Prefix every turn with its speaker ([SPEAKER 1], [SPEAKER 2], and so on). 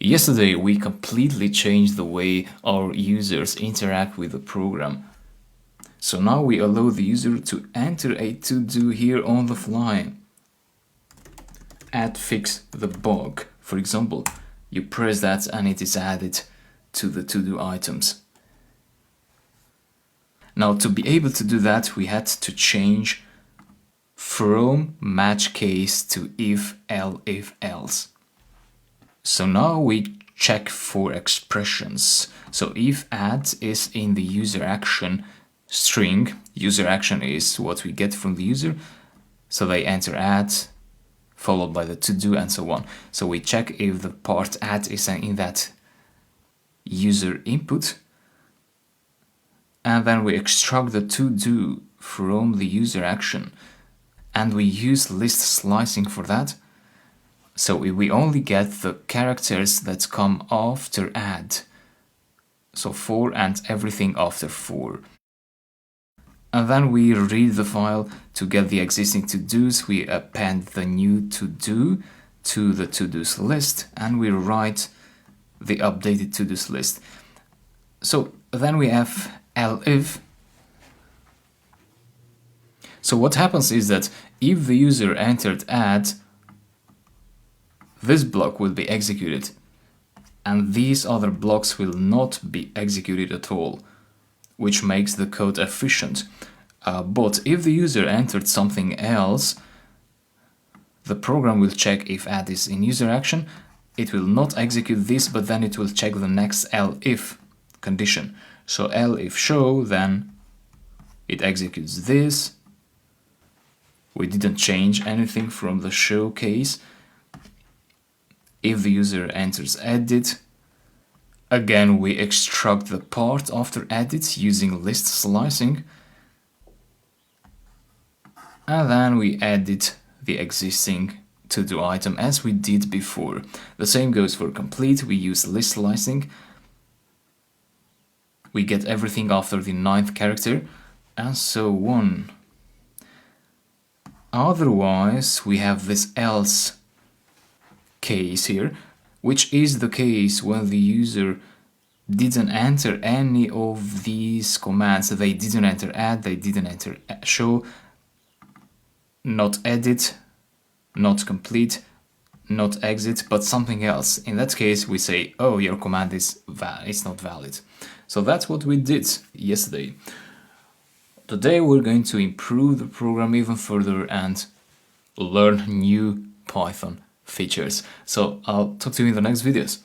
[SPEAKER 1] Yesterday, we completely changed the way our users interact with the program. So now we allow the user to enter a to-do here on the fly. Add fix the bug. For example, you press that and it is added to the to-do items. Now, to be able to do that, we had to change from match case to if else. So now we check for expressions. So if add is in the user action string, user action is what we get from the user, so they enter add followed by the to do and so on. So we check if the part add is in that user input, and then we extract the to do from the user action, and we use list slicing for that. So we only get the characters that come after add, so for and everything after for. And then we read the file to get the existing to-dos. We append the new to-do to the to-dos list, and we write the updated to-dos list. So then we have elif. So what happens is that if the user entered add, this block will be executed, and these other blocks will not be executed at all, which makes the code efficient. But if the user entered something else, the program will check if add is in user action. It will not execute this, but then it will check the next elif condition. So elif show, then it executes this. We didn't change anything from the show case. If the user enters edit, again we extract the part after edit using list slicing, and then we edit the existing to-do item as we did before. The same goes for complete. We use list slicing. We get everything after the 9th character, and so on. Otherwise, we have this else case here, which is the case when the user didn't enter any of these commands. They didn't enter add, they didn't enter show, not edit, not complete, not exit, but something else. In that case, we say, oh, your command is it's not valid. So that's what we did yesterday. Today we're going to improve the program even further and learn new Python features. So I'll talk to you in the next videos.